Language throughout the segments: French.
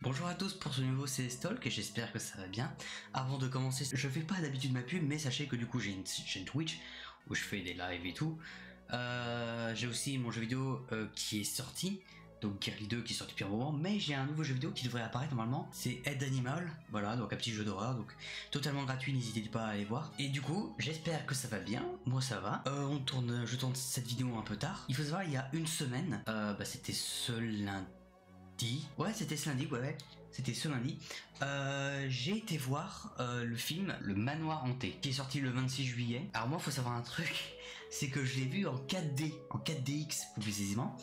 Bonjour à tous pour ce nouveau CS Talk et j'espère que ça va bien. Avant de commencer, je fais pas d'habitude ma pub, mais sachez que du coup j'ai une chaîne Twitch où je fais des lives et tout. J'ai aussi mon jeu vidéo qui est sorti, donc Guerrilla 2 qui est sorti depuis un moment, mais j'ai un nouveau jeu vidéo qui devrait apparaître normalement, c'est Aide Animal, voilà, donc un petit jeu d'horreur, donc totalement gratuit, n'hésitez pas à aller voir. Et du coup, j'espère que ça va bien, moi ça va. Je tourne cette vidéo un peu tard. Il faut savoir, il y a une semaine, c'était ce lundi. Ouais, c'était ce lundi, ouais. C'était ce lundi. J'ai été voir le film Le Manoir Hanté, qui est sorti le 26 juillet. Alors moi, faut savoir un truc, c'est que je l'ai vu en 4D, en 4DX plus précisément.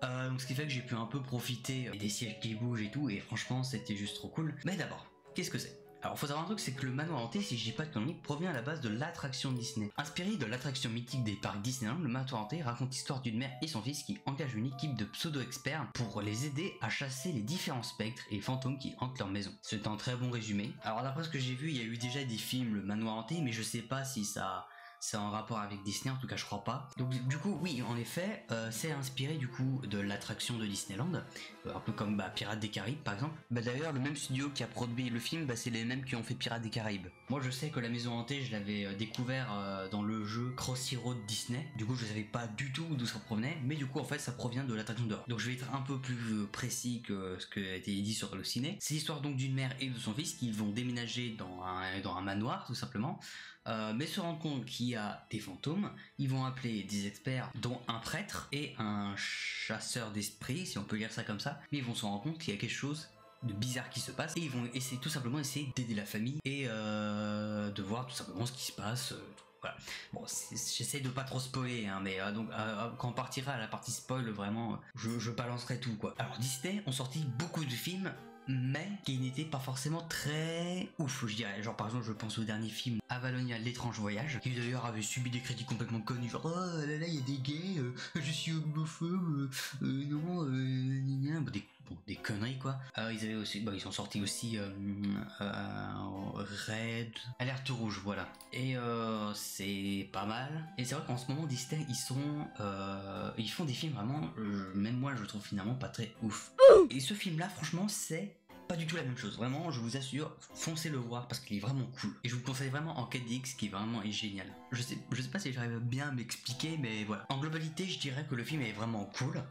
Donc ce qui fait que j'ai pu un peu profiter des sièges qui bougent et tout, et franchement, c'était juste trop cool. Mais d'abord, qu'est-ce que c'est ? Alors faut savoir un truc, c'est que le manoir hanté, si je dis pas de conneries, provient à la base de l'attraction Disney. Inspiré de l'attraction mythique des parcs Disneyland, le manoir hanté raconte l'histoire d'une mère et son fils qui engagent une équipe de pseudo-experts pour les aider à chasser les différents spectres et fantômes qui hantent leur maison. C'est un très bon résumé. Alors d'après ce que j'ai vu, il y a eu déjà des films le manoir hanté, mais je sais pas si c'est en rapport avec Disney, en tout cas je crois pas. Donc du coup oui, en effet, c'est inspiré du coup de l'attraction de Disneyland, un peu comme Pirates des Caraïbes par exemple. D'ailleurs le même studio qui a produit le film, c'est les mêmes qui ont fait Pirates des Caraïbes. Moi je sais que la maison hantée, je l'avais découvert dans le jeu Crossy Road Disney. Du coup je savais pas du tout d'où ça provenait, mais du coup en fait ça provient de l'attraction d'horreur. Donc je vais être un peu plus précis que ce qui a été dit sur le ciné. C'est l'histoire donc d'une mère et de son fils qui vont déménager dans un manoir tout simplement. Mais se rendre compte qu'il y a des fantômes, ils vont appeler des experts dont un prêtre et un chasseur d'esprits, si on peut lire ça comme ça, mais ils vont se rendre compte qu'il y a quelque chose de bizarre qui se passe et ils vont essayer tout simplement d'aider la famille et de voir tout simplement ce qui se passe. Voilà. Bon, j'essaie de pas trop spoiler, hein, mais donc quand on partira à la partie spoil, vraiment, je balancerai tout quoi. Alors Disney ont sorti beaucoup de films, mais qui n'étaient pas forcément très ouf, je dirais. Genre par exemple, je pense au dernier film Avalonia, l'étrange voyage, qui d'ailleurs avait subi des critiques complètement connues, genre oh là là, il y a des gays, je suis homophobe, non, des conneries quoi. Ils avaient aussi, ils sont sortis aussi Red, Alerte rouge, voilà. Et c'est pas mal. Et c'est vrai qu'en ce moment Disney ils font des films vraiment, même moi je trouve finalement pas très ouf. Et ce film là franchement c'est pas du tout la même chose, vraiment je vous assure, foncez le voir parce qu'il est vraiment cool. Et je vous le conseille vraiment en 4DX qui vraiment est génial. Je sais pas si j'arrive bien à m'expliquer, mais voilà. En globalité je dirais que le film est vraiment cool.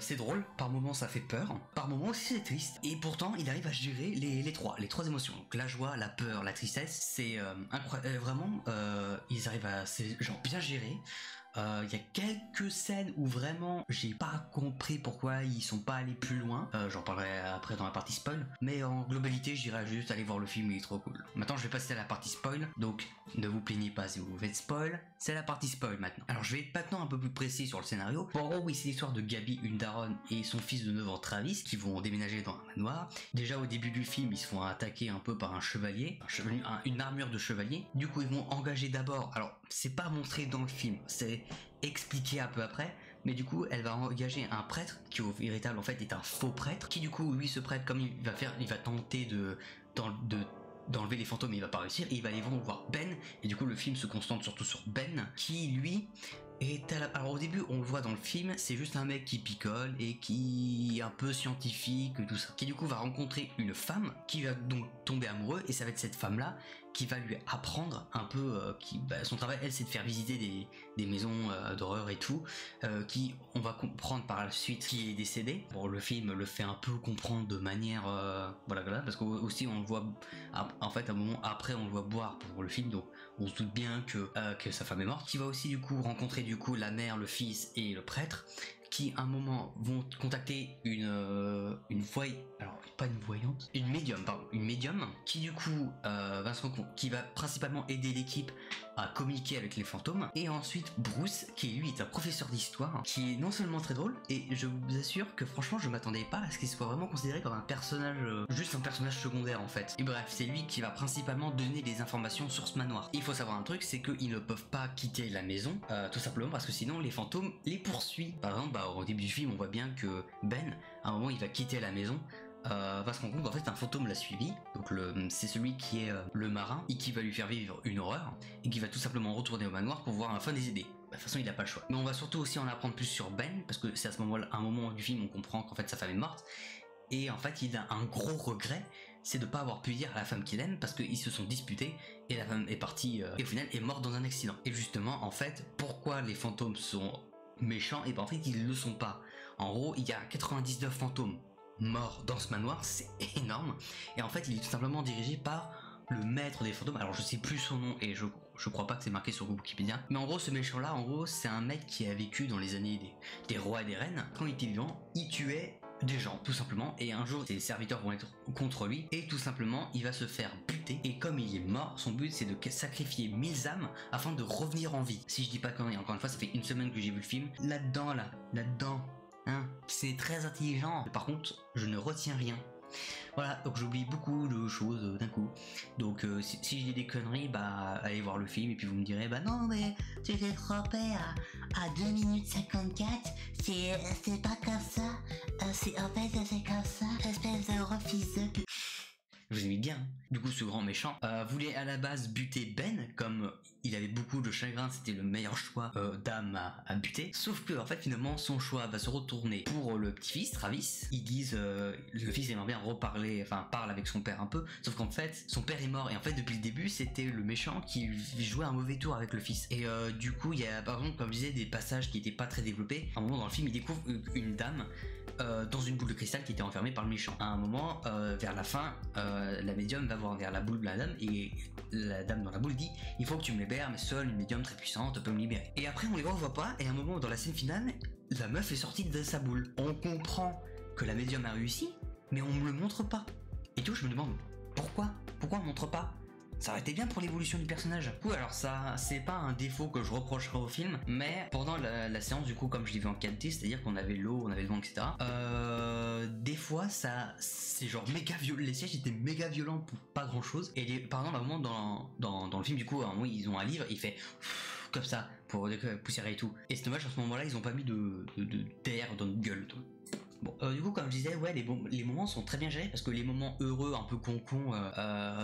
C'est drôle, par moments ça fait peur, par moments aussi c'est triste. Et pourtant il arrive à gérer les trois émotions. Donc la joie, la peur, la tristesse, c'est incroyable. Vraiment ils arrivent à bien gérer. Il y a quelques scènes où vraiment j'ai pas compris pourquoi ils sont pas allés plus loin. J'en parlerai après dans la partie spoil. Mais en globalité, je dirais juste aller voir le film, il est trop cool. Maintenant, je vais passer à la partie spoil. Donc, ne vous plaignez pas si vous faites spoil. C'est la partie spoil maintenant. Alors, je vais être maintenant un peu plus précis sur le scénario. Bon, en gros, oui, c'est l'histoire de Gabi, une daronne, et son fils de 9 ans, Travis, qui vont déménager dans un manoir. Déjà, au début du film, ils se font attaquer un peu par un chevalier, une armure de chevalier. Du coup, ils vont engager d'abord. Alors, c'est pas montré dans le film, c'est expliqué un peu après, mais du coup elle va engager un prêtre qui au véritable en fait est un faux prêtre, qui du coup lui ce prêtre comme il va tenter d'enlever les fantômes, il va pas réussir, et il va aller voir Ben, et du coup le film se concentre surtout sur Ben qui lui alors au début on le voit dans le film, c'est juste un mec qui picole et qui est un peu scientifique et tout ça, qui du coup va rencontrer une femme qui va donc tomber amoureux, et ça va être cette femme là qui va lui apprendre un peu son travail, elle, c'est de faire visiter des maisons d'horreur et tout, qui on va comprendre par la suite qui est décédé. Bon, le film le fait un peu comprendre de manière voilà, parce qu'aussi on le voit en fait un moment après on le voit boire pour le film, donc on se doute bien que sa femme est morte. Qui va aussi du coup rencontrer du coup la mère, le fils et le prêtre, qui à un moment vont contacter une médium qui du coup va se rendre compte, qui va principalement aider l'équipe à communiquer avec les fantômes. Et ensuite Bruce, qui lui est un professeur d'histoire, qui est non seulement très drôle, et je vous assure que franchement je m'attendais pas à ce qu'il soit vraiment considéré comme un personnage, juste un personnage secondaire en fait. Et bref, c'est lui qui va principalement donner des informations sur ce manoir. Il faut savoir un truc, c'est qu'ils ne peuvent pas quitter la maison, tout simplement parce que sinon les fantômes les poursuivent. Par exemple, au début du film on voit bien que Ben, à un moment il va quitter la maison, va se rendre compte qu'en fait un fantôme l'a suivi, donc c'est celui qui est le marin, et qui va lui faire vivre une horreur, et qui va tout simplement retourner au manoir pour voir afin les aider. De toute façon il n'a pas le choix. Mais on va surtout aussi en apprendre plus sur Ben, parce que c'est à ce moment-là, un moment du film on comprend qu'en fait sa femme est morte, et en fait il a un gros regret, c'est de pas avoir pu dire à la femme qu'il aime parce qu'ils se sont disputés et la femme est partie et au final est morte dans un accident. Et justement en fait pourquoi les fantômes sont méchants, et ben en fait ils le sont pas. En gros il y a 99 fantômes morts dans ce manoir, c'est énorme, et en fait il est tout simplement dirigé par le maître des fantômes. Alors je sais plus son nom et je crois pas que c'est marqué sur Wikipédia, mais en gros ce méchant là, en gros c'est un mec qui a vécu dans les années des rois et des reines. Quand il était vivant, il tuait des gens tout simplement, et un jour ses serviteurs vont être contre lui et tout simplement il va se faire buter, et comme il est mort, son but c'est de sacrifier 1000 âmes afin de revenir en vie. Si je dis pas conneries, encore une fois ça fait une semaine que j'ai vu le film, là-dedans hein, c'est très intelligent. Par contre je ne retiens rien. Voilà, donc j'oublie beaucoup de choses d'un coup. Donc si je dis des conneries, bah allez voir le film et puis vous me direz bah non mais tu t'es trompé à 2 minutes 54, c'est pas comme ça, c'est en fait c'est comme ça, espèce de refuseux. Je vous aimez bien. Du coup ce grand méchant voulait à la base buter Ben, comme il avait beaucoup de chagrin, c'était le meilleur choix d'âme à buter. Sauf que en fait finalement son choix va se retourner pour le petit-fils Travis. Ils disent le fils aimerait bien reparler, enfin parle avec son père un peu, sauf qu'en fait son père est mort, et en fait depuis le début c'était le méchant qui jouait un mauvais tour avec le fils. Et du coup il y a par exemple, comme je disais, des passages qui étaient pas très développés. À un moment dans le film il découvre une dame dans une boule de cristal qui était enfermée par le méchant. À un moment, vers la fin, la médium va voir vers la boule de la dame, et la dame dans la boule dit il faut que tu me libères, mais seule une médium très puissante peut me libérer. Et après on les revoit pas, et à un moment dans la scène finale, la meuf est sortie de sa boule. On comprend que la médium a réussi, mais on me le montre pas. Et tout, je me demande pourquoi on montre pas. Ça aurait été bien pour l'évolution du personnage. Du coup, alors ça, c'est pas un défaut que je reprocherais au film, mais pendant la séance, du coup, comme je l'ai vu en 4D, c'est-à-dire qu'on avait l'eau, on avait le vent, etc. Des fois, ça, c'est genre méga violent. Les sièges étaient méga violents pour pas grand-chose. Et par exemple, à un moment dans le film, du coup, à un moment, ils ont un livre, il fait comme ça pour poussiérer et tout. Et c'est dommage, à ce moment-là, ils ont pas mis d'air dans notre gueule. Bon, du coup, comme je disais, ouais, les moments sont très bien gérés parce que les moments heureux, un peu con-con,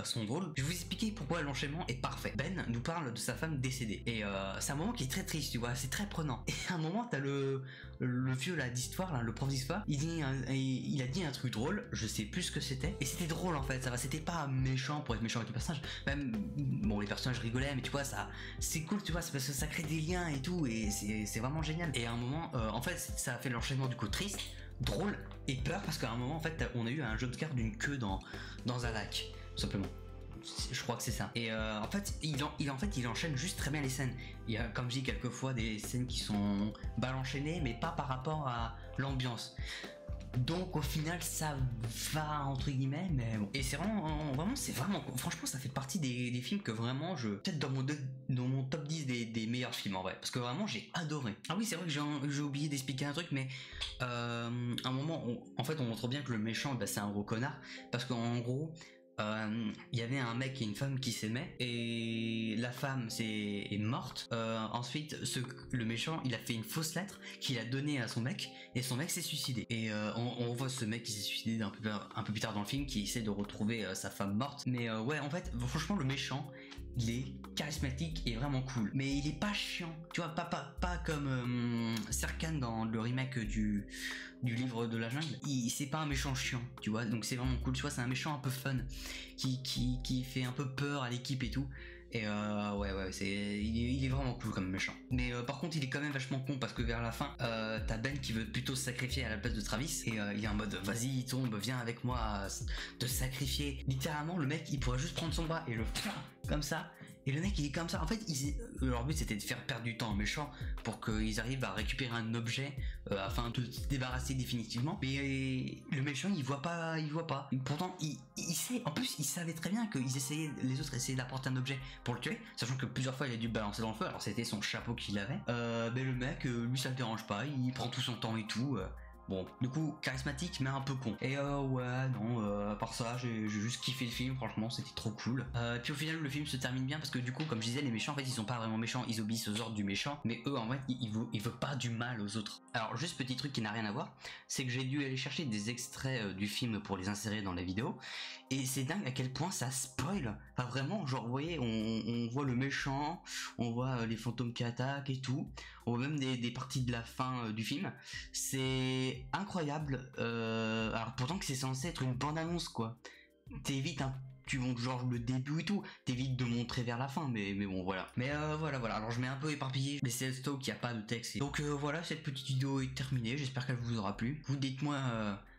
sont drôles. Je vais vous expliquer pourquoi l'enchaînement est parfait. Ben nous parle de sa femme décédée, et c'est un moment qui est très triste, tu vois, c'est très prenant. Et à un moment, t'as le vieux là d'histoire, là, le prof d'histoire, il a dit un truc drôle, je sais plus ce que c'était, et c'était drôle en fait, ça va, c'était pas méchant pour être méchant avec le personnage. Même, bon, les personnages rigolaient, mais tu vois, ça, c'est cool, tu vois, c'est parce que ça crée des liens et tout, et c'est vraiment génial. Et à un moment, en fait, ça a fait l'enchaînement du coup triste, drôle et peur, parce qu'à un moment en fait on a eu un jumpscare d'une queue dans un lac, tout simplement. Je crois que c'est ça. Et en fait il enchaîne juste très bien les scènes. Il y a, comme je dis, quelquefois des scènes qui sont mal enchaînées, mais pas par rapport à l'ambiance. Donc au final ça va entre guillemets, mais bon. Et c'est vraiment, franchement ça fait partie des films que vraiment peut-être dans mon top 10 des meilleurs films en vrai, parce que vraiment j'ai adoré. Ah oui, c'est vrai que j'ai oublié d'expliquer un truc, mais à un moment en fait on montre bien que le méchant, bah, c'est un gros connard, parce qu'en gros il y avait un mec et une femme qui s'aimaient, et la femme est morte. Ensuite le méchant il a fait une fausse lettre qu'il a donnée à son mec, et son mec s'est suicidé. Et on voit ce mec qui s'est suicidé un peu plus tard dans le film, qui essaie de retrouver sa femme morte. Mais ouais, en fait franchement le méchant il est charismatique et vraiment cool, mais il est pas chiant, tu vois, pas comme Serkan dans le remake du livre de la jungle. C'est pas un méchant chiant, tu vois, donc c'est vraiment cool, tu vois, c'est un méchant un peu fun qui fait un peu peur à l'équipe et tout. Et ouais, il est vraiment cool comme méchant. Mais par contre, il est quand même vachement con, parce que vers la fin, t'as Ben qui veut plutôt se sacrifier à la place de Travis, et il est en mode vas-y, tombe, viens avec moi, te sacrifier. Littéralement, le mec il pourrait juste prendre son bras et le comme ça. Et le mec il est comme ça. En fait, leur but c'était de faire perdre du temps aux méchants pour qu'ils arrivent à récupérer un objet afin de se débarrasser définitivement. Mais le méchant il voit pas. Et pourtant il sait. En plus il savait très bien que les autres essayaient d'apporter un objet pour le tuer, sachant que plusieurs fois il a dû balancer dans le feu. Alors c'était son chapeau qu'il avait. Mais le mec lui ça le dérange pas. Il prend tout son temps et tout. Bon, du coup, charismatique mais un peu con. Et ouais, non, part ça, j'ai juste kiffé le film, franchement c'était trop cool. Puis au final le film se termine bien parce que du coup comme je disais les méchants en fait ils sont pas vraiment méchants, ils obéissent aux ordres du méchant, mais eux en fait ils veulent pas du mal aux autres. Alors juste petit truc qui n'a rien à voir, c'est que j'ai dû aller chercher des extraits du film pour les insérer dans la vidéo, et c'est dingue à quel point ça spoil. Enfin vraiment, genre vous voyez, on voit le méchant, on voit les fantômes qui attaquent et tout, on voit même des parties de la fin du film. C'est incroyable. Alors pourtant que c'est censé être une bande-annonce quoi. T'évites tu montres genre le début et tout, t'évites de montrer vers la fin, mais bon voilà. Mais voilà, alors je m'ai un peu éparpillé, mais c'est Stoke, il n'y a pas de texte. Donc voilà, cette petite vidéo est terminée, j'espère qu'elle vous aura plu. Vous dites-moi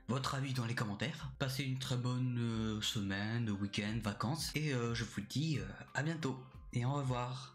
votre avis dans les commentaires. Passez une très bonne semaine, week-end, vacances, et je vous dis à bientôt, et au revoir.